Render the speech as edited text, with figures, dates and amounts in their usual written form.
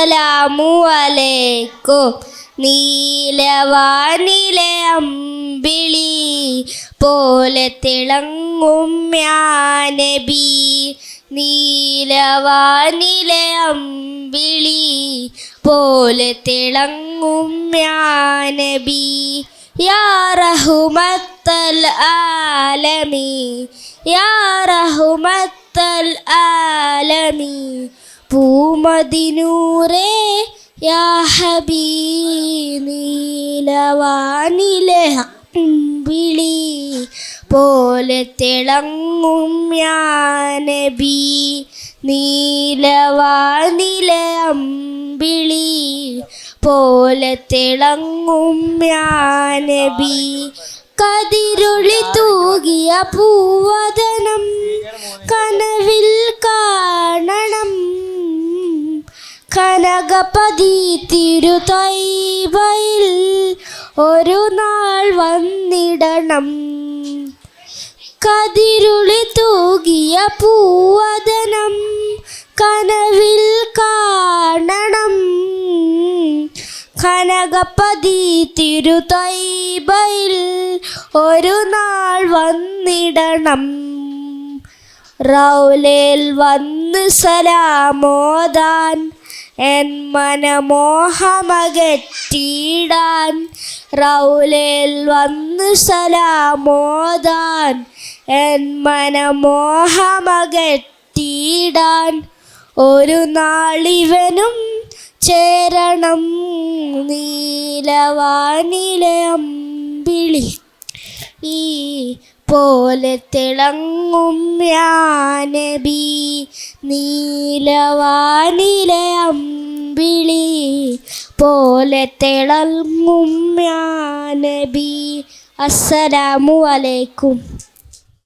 അസ്സലാമു അലൈക്കും. നീലവാനിലെ അമ്പിളി പോലെ തിളങ്ങും യാ നബി. നീലവാനിലെ അമ്പിളി പോലെ തിളങ്ങും യാ നബി. യാ റഹ്മത്തൽ ആലമീൻ, യാ റഹ്മത്തൽ ആലമീൻ. പൂമദിനൂറേ യാ ഹബീബ്. നീലവാനിലെ അമ്പിളി പോലെ തിളങ്ങും യാ നബി. നീലവാനിലെ അമ്പിളി പോലെ തിളങ്ങും യാ നബി. കതിരൊളി തൂകിയ പൂവദനം കനവിൽ കാണണം. കനകപതി തിരുതൈബയിൽ ഒരു നാൾ വന്നിടണം. കതിരുളി തൂകിയ പൂവദനം കനവിൽ കാണണം. കനകപതി തിരുതൈബയിൽ ഒരു നാൾ വന്നിടണം. റൗലയിൽ വന്ന് സലാമോദാൻ എൻ മനമോഹമകറ്റിടാൻ. റൗലയിൽ വന്ന് സലാമോദാൻ എൻ മനമോഹമകറ്റിടാൻ. ഒരു നാളിവനും ചേരണം നീലവാനിലെ അമ്പിളി ഈ പോലെ തിളങ്ങും യാ നബി. നീലവാനിലെ അമ്പിളി പോലെ തിളങ്ങും യാ നബി. അസ്സലാമു അലൈക്കും.